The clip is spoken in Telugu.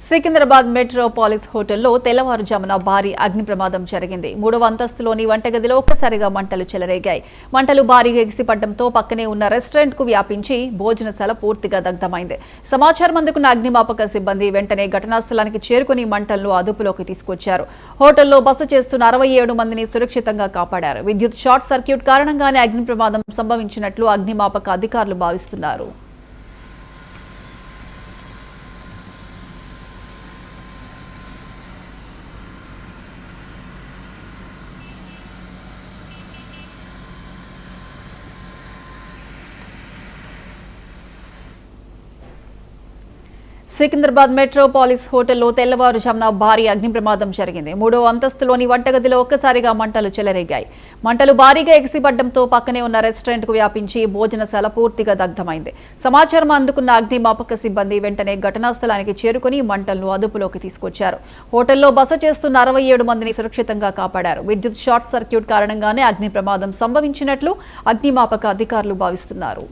సికింద్రాబాద్ మెట్రోపాలిస్ హోటల్లో తెల్లవారుజామున భారీ అగ్ని ప్రమాదం జరిగింది. 3వ అంతస్తులోని వంటగదిలో ఒక్కసారిగా మంటలు చెలరేగాయి. మంటలు భారీగా ఎగిసిపడడంతో పక్కనే ఉన్న రెస్టారెంట్ కు వ్యాపించి భోజనశాల పూర్తిగా దగ్ధమైంది. సమాచారం అందుకున్న అగ్నిమాపక సిబ్బంది వెంటనే ఘటనా స్థలానికి చేరుకుని మంటలను అదుపులోకి తీసుకొచ్చారు. హోటల్లో బస చేస్తున్న 67 మందిని సురక్షితంగా కాపాడారు. విద్యుత్ షార్ట్ సర్క్యూట్ కారణంగానే అగ్ని ప్రమాదం సంభవించినట్లు అగ్నిమాపక అధికారులు భావిస్తున్నారు. సికింద్రాబాద్ మెట్రోపాలిస్ హోటల్లో తెల్లవారుజామున భారీ అగ్ని ప్రమాదం జరిగింది. 3వ అంతస్తులోని వంటగదిలో ఒక్కసారిగా మంటలు చెలరేగాయి. మంటలు భారీగా ఎగిసిపడడంతో పక్కనే ఉన్న రెస్టారెంట్ కు వ్యాపించి భోజనశాల పూర్తిగా దగ్ధమైంది. సమాచారం అందుకున్న అగ్నిమాపక సిబ్బంది వెంటనే ఘటనా స్థలానికి చేరుకుని మంటలను అదుపులోకి తీసుకొచ్చారు. హోటల్లో బస చేస్తున్న 67 మందిని సురక్షితంగా కాపాడారు. విద్యుత్ షార్ట్ సర్క్యూట్ కారణంగానే అగ్ని ప్రమాదం సంభవించినట్లు అగ్నిమాపక అధికారులు భావిస్తున్నారు.